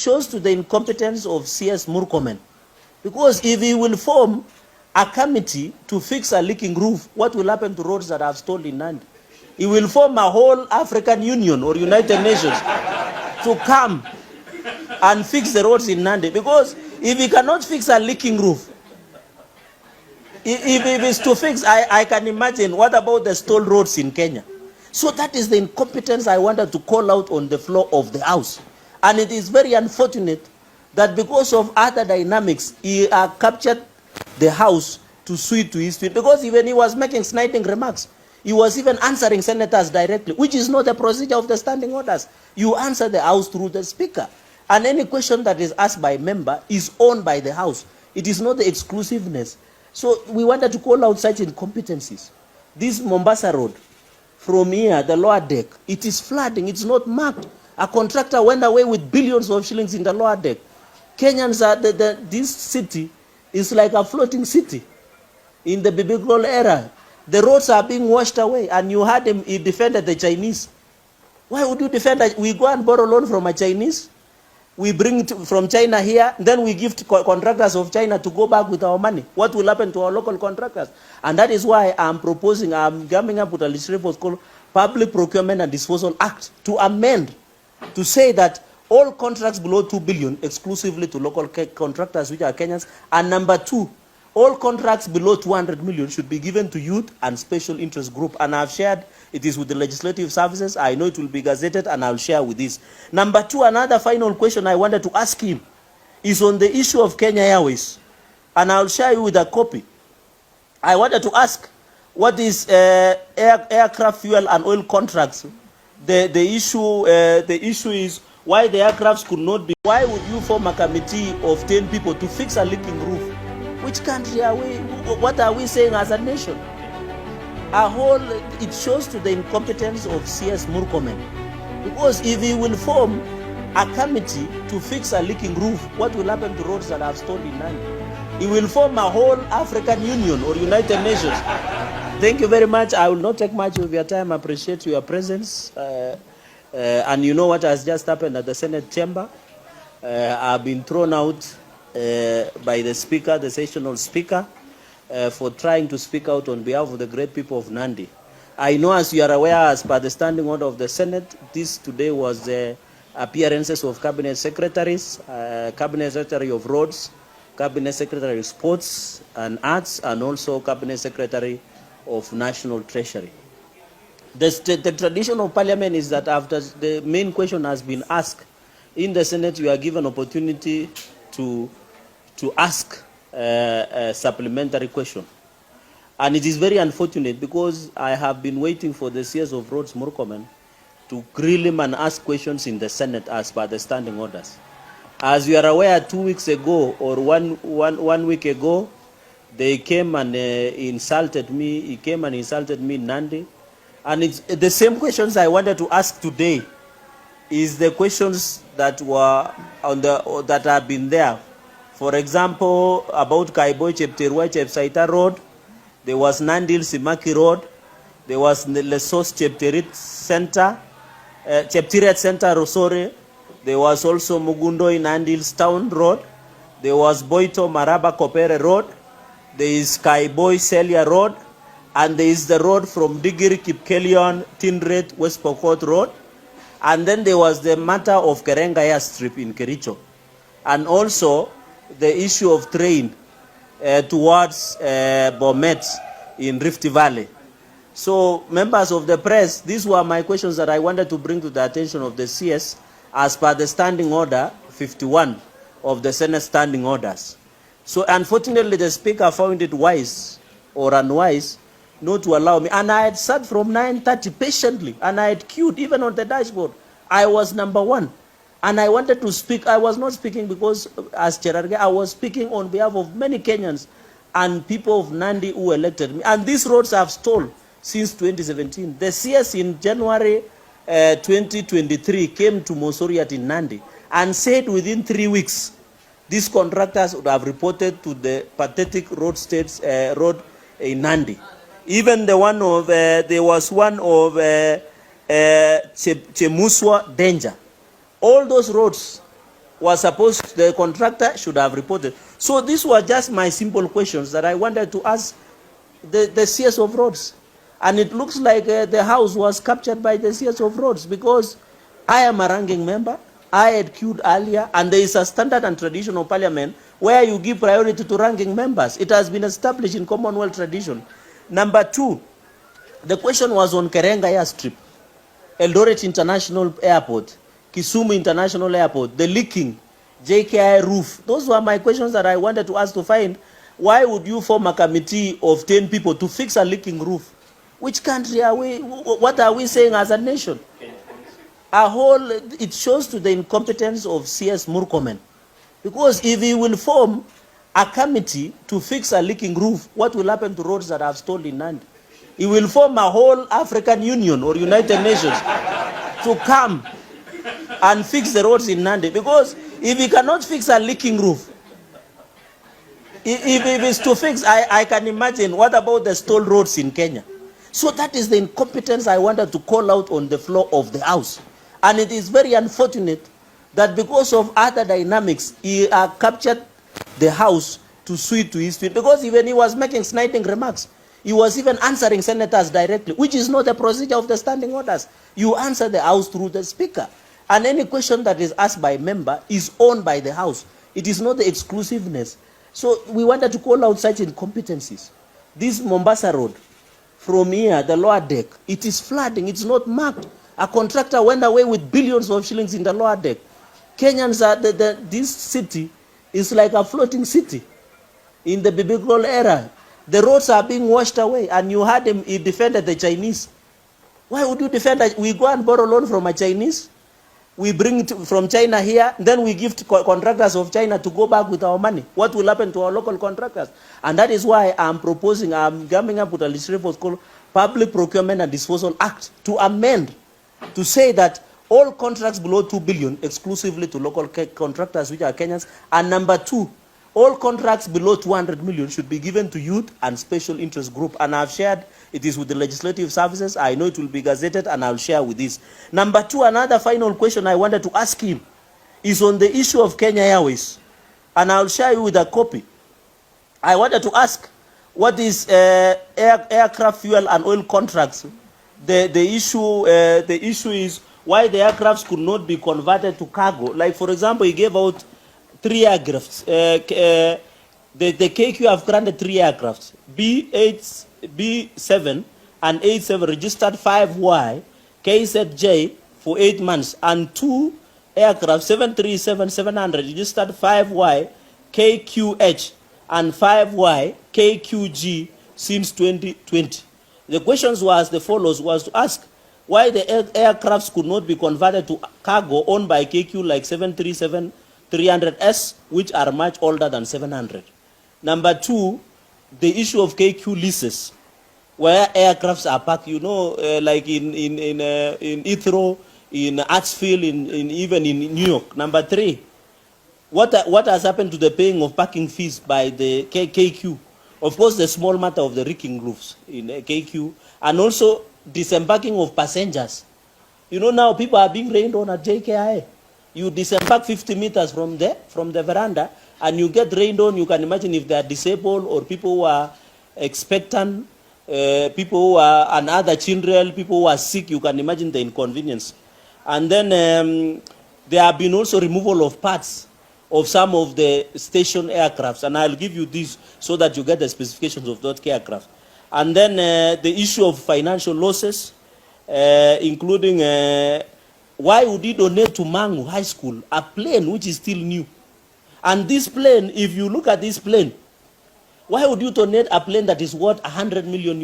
shows to the incompetence of CS Murkomen. Because if he will form a committee to fix a leaking roof, what will happen to roads that have stalled in Nandi? He will form a whole African Union or United Nations to come and fix the roads in Nandi. Because if he cannot fix a leaking roof, if it's to fix, I can imagine, what about the stalled roads in Kenya? So that is the incompetence I wanted to call out on the floor of the House. And it is very unfortunate that because of other dynamics, he captured the House to suit to his feet. Because even he was making sniping remarks. He was even answering senators directly, which is not the procedure of the standing orders. You answer the House through the Speaker. And any question that is asked by a member is owned by the House. It is not the exclusiveness. So we wanted to call out such incompetencies. This Mombasa Road, from here, the lower deck, it is flooding. It's not marked. A contractor went away with billions of shillings in the lower deck. Kenyans are, this city is like a floating city in the biblical era. The roads are being washed away, and you heard him, he defended the Chinese. Why would you defend that? We go and borrow loan from a Chinese, we bring it from China here, then we give to contractors of China to go back with our money. What will happen to our local contractors? And that is why I'm coming up with a legislative called Public Procurement and Disposal Act to amend, to say that all contracts below 2 billion exclusively to local contractors, which are Kenyans. And number 2, all contracts below 200 million should be given to youth and special interest group. And I've shared, it is with the legislative services. I know it will be gazetted, and I'll share with this. Number 2, another final question I wanted to ask him is on the issue of Kenya Airways. And I'll share you with a copy. I wanted to ask, what is aircraft fuel and oil contracts? The issue is why the aircrafts could not be. Why would you form a committee of 10 people to fix a leaking roof? Which country are we? What are we saying as a nation? It shows to the incompetence of CS Murkomen. Because if he will form a committee to fix a leaking roof, what will happen to roads that have stalled in Nandi? He will form a whole African Union or United Nations. Thank you very much. I will not take much of your time. I appreciate your presence. And you know what has just happened at the Senate chamber? I've been thrown out by the speaker, the sessional speaker, for trying to speak out on behalf of the great people of Nandi. I know, as you are aware, as per the standing order of the Senate, this today was the appearances of cabinet secretaries, cabinet secretary of roads, cabinet secretary of sports and arts, and also cabinet secretary of national treasury. The tradition of parliament is that after the main question has been asked in the Senate, you are given opportunity to ask a supplementary question. And it is very unfortunate, because I have been waiting for the CS of Roads Murkomen to grill him and ask questions in the Senate as per the standing orders. As you are aware, 2 weeks ago or one week ago, they came and insulted me. He came and insulted me in Nandi. And it's the same questions I wanted to ask today is the questions that were that have been there. For example, about Kaiboi Chepterwai Chepsaita Road, there was Nandil Simaki Road, there was Lesos Cheptiret Center, sorry. There was also Mugundoi Nandil's Town Road, there was Boito Maraba Kopere Road, there is Kaiboi Celia Road, and there is the road from Digiri Kipkelion, Tindret, West Pokot Road. And then there was the matter of Kerenga Airstrip in Kericho. And also the issue of train towards Bomet in Rift Valley. So, members of the press, these were my questions that I wanted to bring to the attention of the CS as per the standing order 51 of the Senate standing orders. So, unfortunately, the Speaker found it wise or unwise not to allow me. And I had sat from 9:30 patiently, and I had queued even on the dashboard. I was number 1. And I wanted to speak. I was not speaking because, as Cherargei, I was speaking on behalf of many Kenyans and people of Nandi who elected me. And these roads have stalled since 2017. The CS in January 2023 came to Mosoriat in Nandi and said within 3 weeks, these contractors would have reported to the pathetic road in Nandi. Even the one of, there was one of Chemuswa Danger. All those roads was supposed, the contractor should have reported. So these were just my simple questions that I wanted to ask the CS of roads. And it looks like the house was captured by the CS of roads, because I am a ranking member. I had queued earlier, and there is a standard and tradition of parliament where you give priority to ranking members. It has been established in Commonwealth tradition. Number two, the question was on Kerenga airstrip, Eldoret International Airport, Kisumu International Airport, the leaking, JKI roof. Those were my questions that I wanted to ask, to find why would you form a committee of 10 people to fix a leaking roof? Which country are we, what are we saying as a nation? It shows to the incompetence of CS Murkomen. Because if he will form a committee to fix a leaking roof, what will happen to roads that have stalled in Nandi? He will form a whole African Union or United Nations to come and fix the roads in Nandi. Because if he cannot fix a leaking roof, if it's to fix, I can imagine, what about the stalled roads in Kenya? So that is the incompetence I wanted to call out on the floor of the House. And it is very unfortunate that because of other dynamics, he captured the House to suit to his feet. Because even he was making sniping remarks. He was even answering senators directly, which is not the procedure of the standing orders. You answer the House through the Speaker. And any question that is asked by a member is owned by the House. It is not the exclusiveness. So we wanted to call out such incompetencies. This Mombasa Road, from here, the lower deck, it is flooding. It's not marked. A contractor went away with billions of shillings in the lower deck. Kenyans are, this city is like a floating city in the biblical era. The roads are being washed away, and you heard him, he defended the Chinese. Why would you defend that? We go and borrow loan from a Chinese, we bring it from China here, then we give to contractors of China to go back with our money. What will happen to our local contractors? And that is why I'm coming up with a legislative called Public Procurement and Disposal Act to amend, to say that all contracts below 2 billion exclusively to local contractors, which are Kenyans. And number two, all contracts below 200 million should be given to youth and special interest group. And I've shared, it is with the legislative services. I know it will be gazetted, and I'll share with this. Number two, another final question I wanted to ask him is on the issue of Kenya Airways. And I'll share you with a copy. I wanted to ask, what is aircraft fuel and oil contracts? The issue is why the aircrafts could not be converted to cargo. Like, for example, he gave out 3 aircrafts. The KQ have granted 3 aircrafts. B7 and 87 registered 5Y, KZJ for 8 months, and 2 aircraft, 737-700 registered 5Y, KQH and 5Y, KQG since 2020. The questions was the follows, was to ask why the aircrafts could not be converted to cargo owned by KQ, like 737-300S, which are much older than 700. Number two, the issue of KQ leases, where aircrafts are parked, you know, like in Heathrow, in Artsfield, even in New York. Number three, what has happened to the paying of parking fees by the KQ? Of course, the small matter of the leaking roofs in KQ, and also disembarking of passengers. You know, now people are being rained on at JKI. You disembark 50 meters from the veranda, and you get rained on. You can imagine if they are disabled or people who are expectant, people who are, and other children, people who are sick. You can imagine the inconvenience. And then there have been also removal of parts of some of the station aircrafts, and I'll give you this so that you get the specifications of those aircraft. And then the issue of financial losses, including why would you donate to Mangu High School a plane which is still new? And this plane, if you look at this plane, why would you donate a plane that is worth $100 million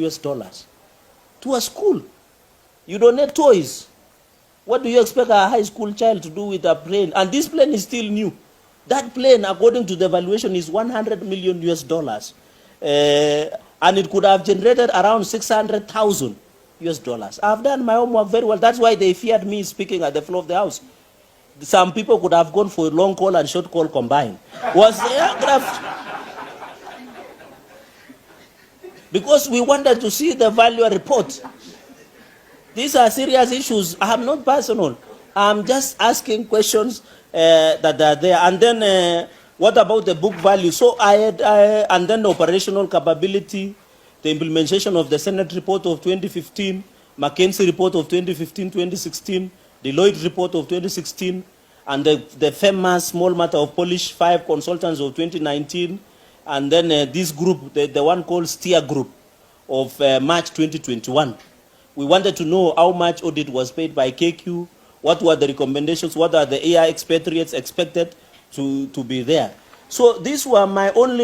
to a school? You donate toys. What do you expect a high school child to do with a plane? And this plane is still new. That plane, according to the valuation, is $100 million. And it could have generated around $600,000. I've done my homework very well. That's why they feared me speaking at the floor of the House. Some people could have gone for long call and short call combined. Was the aircraft? Because we wanted to see the value report. These are serious issues. I'm not personal. I'm just asking questions that are there. And then what about the book value? So and then the operational capability, the implementation of the Senate report of 2015, McKinsey report of 2015-2016, Deloitte report of 2016, and the famous small matter of Polish 5 consultants of 2019, and then this group, the one called Steer Group of March 2021. We wanted to know how much audit was paid by KQ, what were the recommendations, what are the AI expatriates expected to be there. So these were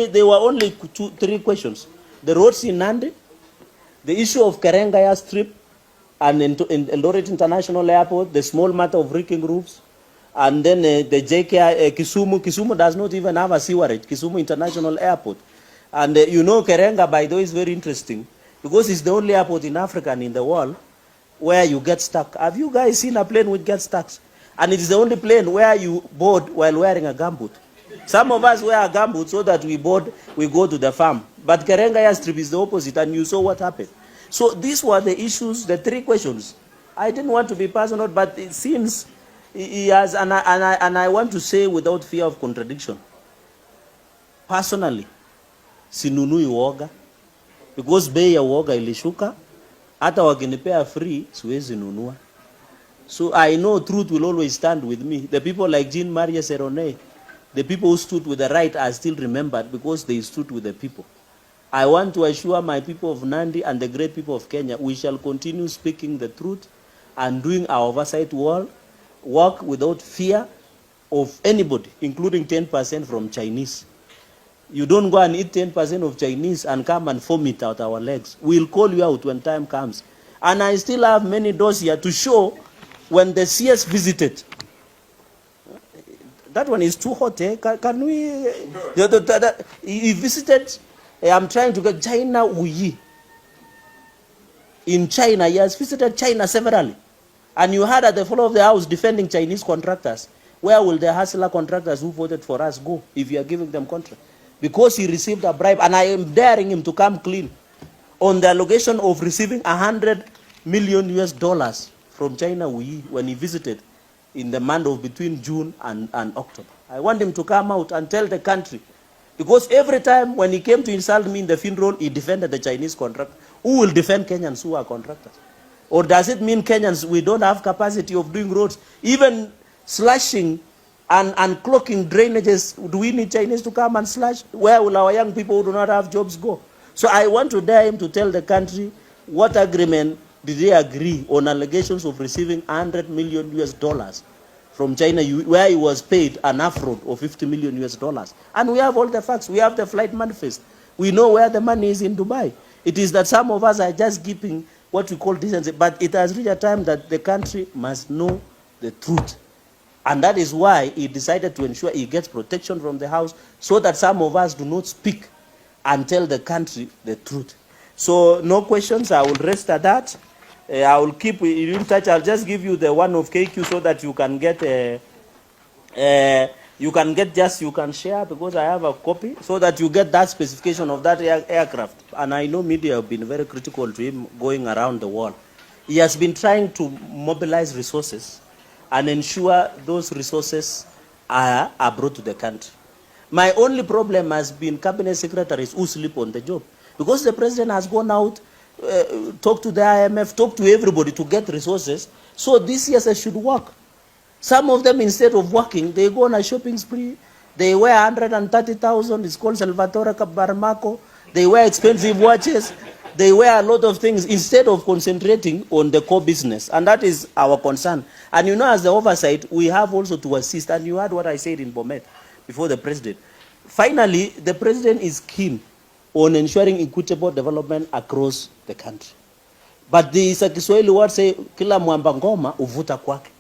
there were only 3 questions. The roads in Nandi, the issue of Karenga Strip and in Eldoret International Airport, the small matter of wrecking roofs, and then the JK Kisumu. Kisumu does not even have a sewerage, Kisumu International Airport. And you know Karenga, by the way, is very interesting because it's the only airport in Africa and in the world where you get stuck. Have you guys seen a plane which gets stuck? And it is the only plane where you board while wearing a gumboot. Some of us wear a gumboot so that we go to the farm. But Karenga Airstrip is the opposite, and you saw what happened. So these were the issues, the 3 questions. I didn't want to be personal, but it seems he has, and I want to say without fear of contradiction, personally, sinunui uoga, because bei ya uoga ilishuka, hata wakinipea free, siwezi nunua. So I know truth will always stand with me. The people like Jean Marie Serone, the people who stood with the right are still remembered because they stood with the people. I want to assure my people of Nandi and the great people of Kenya, we shall continue speaking the truth and doing our oversight work without fear of anybody, including 10% from Chinese. You don't go and eat 10% of Chinese and come and vomit out our legs. We'll call you out when time comes. And I still have many doors here to show when the CS visited. That one is too hot, eh? Can we? He visited, I'm trying to get China Wuyi. In China, he has visited China severally. And you heard at the floor of the house defending Chinese contractors. Where will the hustler contractors who voted for us go if you are giving them contract? Because he received a bribe, and I am daring him to come clean on the allegation of receiving $100 million from China Wuyi when he visited in the month of between June and October. I want him to come out and tell the country. Because every time when he came to insult me in the funeral, he defended the Chinese contractor. Who will defend Kenyans who are contractors? Or does it mean Kenyans, we don't have capacity of doing roads? Even slashing and clogging drainages, do we need Chinese to come and slash? Where will our young people who do not have jobs go? So I want to dare him to tell the country what agreement did they agree on allegations of receiving $100 million from China, where he was paid an affront of $50 million. And we have all the facts. We have the flight manifest. We know where the money is in Dubai. It is that some of us are just keeping what we call decency, but it has reached a time that the country must know the truth. And that is why he decided to ensure he gets protection from the house so that some of us do not speak and tell the country the truth. So no questions, I will rest at that. I will keep you in touch. I'll just give you the one of KQ so that you can get you can share, because I have a copy, so that you get that specification of that aircraft. And I know media have been very critical to him going around the world. He has been trying to mobilize resources and ensure those resources are brought to the country. My only problem has been cabinet secretaries who sleep on the job, because the president has gone out, talked to the IMF, talked to everybody to get resources. So this year should work. Some of them, instead of working, they go on a shopping spree. They wear 130,000. It's called Salvatore Barmaco. They wear expensive watches. They wear a lot of things instead of concentrating on the core business. And that is our concern. And you know, as the oversight, we have also to assist. And you heard what I said in Bomet before the president. Finally, the president is keen on ensuring equitable development across the country. But the Kiswahili word say, kila mwamba ngoma uvuta kwake.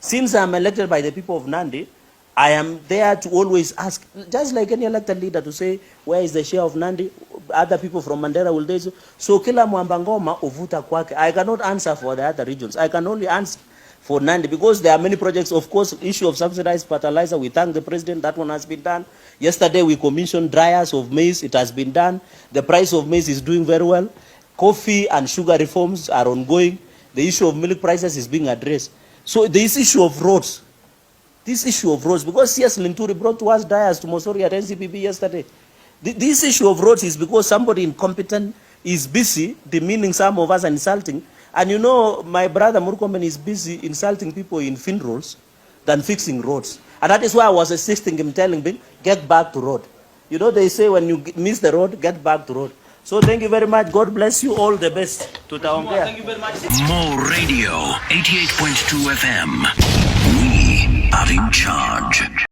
Since I'm elected by the people of Nandi, I am there to always ask, just like any elected leader, to say, where is the share of Nandi? Other people from Mandera will do so. So kila mwamba ngoma uvuta kwake. I cannot answer for the other regions. I can only answer for Nandi, because there are many projects. Of course, issue of subsidized fertilizer, we thank the president, that one has been done. Yesterday we commissioned dryers of maize, it has been done. The price of maize is doing very well. Coffee and sugar reforms are ongoing. The issue of milk prices is being addressed. So this issue of roads, This issue of roads, because CS Linturi brought to us Dias to Mosori at NCPB yesterday. This issue of roads is because somebody incompetent is busy demeaning some of us and insulting. And you know, my brother Murkomen is busy insulting people in funerals than fixing roads. And that is why I was assisting him, telling him, get back to road. You know, they say when you miss the road, get back to road. So thank you very much. God bless you. All the best. Thank you very much. More radio, 88.2 FM. We are in charge.